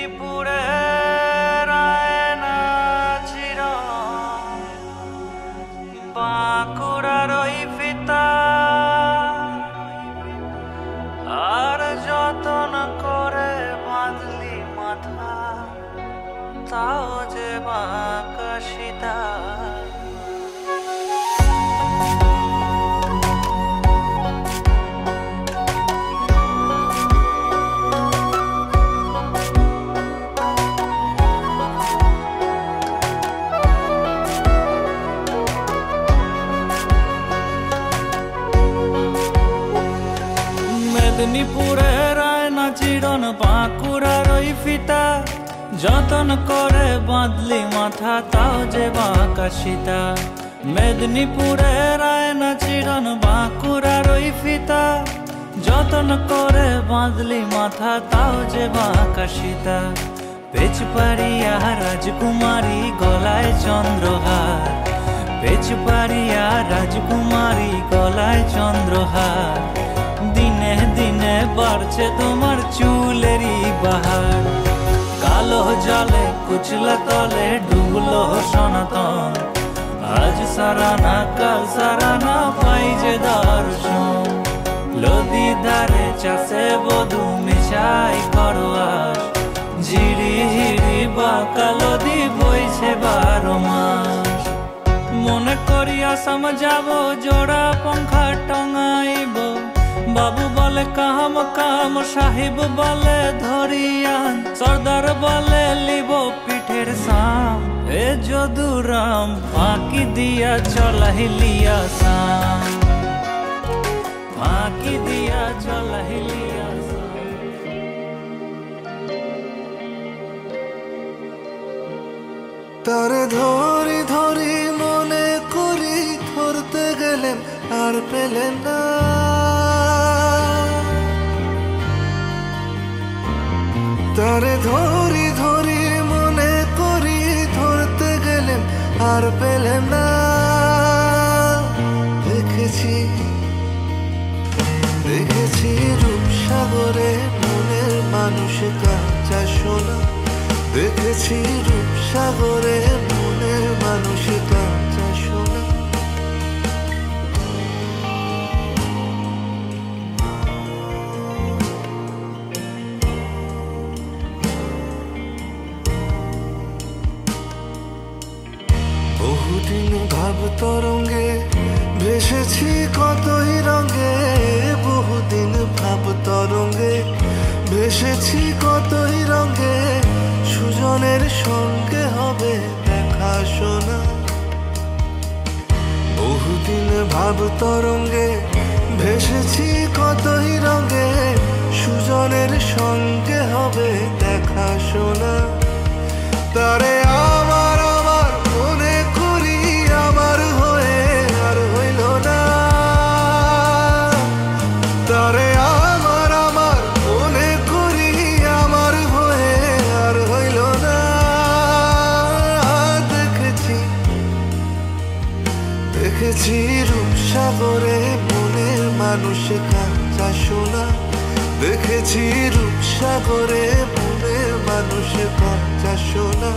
মেদিনীপুরের আয়না চির বাঁকুড়ার ওই ফিতা আর যতন করে বাঁধলি মাথা তাও যে বাঁকা সীতা। মেদিনীপুরের আয়না চিরন বাঁকুড়ার ওই ফিতা যতন করে বাঁধলি মাথা তাও যে বাঁকা সীতা। মেদিনীপুরের আয়না চিরন বাঁকুড়ার ওই ফিতা যতন করে বাঁধলি মাথা তাও যে বাঁকা সীতা। পেচপাড়িয়া রাজকুমারী গলায় চন্দ্রহার, পেচপাড়িয়া রাজকুমারী গলায় চন্দ্রহার। দিনে দিনে বাড়ছে তোমার চুলেরই বাহার, কালো জলে কুচলা তলে ডুবলো সনাতন। আজ সারানা কাল সারানা পাই যে দর্শন, নদী ধারে চাষে বধূ মিশাই করোয়াস। ঝিরি হিড়ি বাঁকা নদী বইছে 12 মাস। মনে করিয়া সমঝাব জোড়া পঙ্খা টঙাইব, বাবু বলে কাম কাম, সাহিব বলে ধরিয়ান, সর্দার বলে লিব পিঠের সাম। এ যদুরাম ফাঁকি দিয়া চলাহিলিয়া সাম, ফাঁকি দিয়া চলাহিলিয়া সাম। তারে ধরি ধরি মনে করি ধরতে গেলেন আর পেলেন না। তারে ধরি ধরি মনে করি ধরতে গেলেন আর পেলেন না। দেখেছি দেখেছি রূপসাগরে মনের মানুষ কাঁচা সোনা, দেখেছি রূপসাগরে মনের মানুষ কাঁচা সোনা। বহুদিন ভাব তরঙ্গে ভেসেছি কতই রঙে, বহুদিন ভাব তরঙ্গে ভেসেছি কতই রঙে। সুজনের সঙ্গে হবে দেখা শোনা, বহুদিন ভাব তরঙ্গে ভেসেছি কতই রঙে। সুজনের সঙ্গে হবে দেখা শোনা। তারে আমার আমার মনে করি আমার হয়ে আর হইল না। তারে আমার আমার মনে করি আমার হয়ে আর হইল না। দেখেছি দেখেছি রূপসাগরে মনের মানুষ কাঁচা সোনা, দেখেছি রূপসাগরে মনের মানুষ কাঁচা সোনা।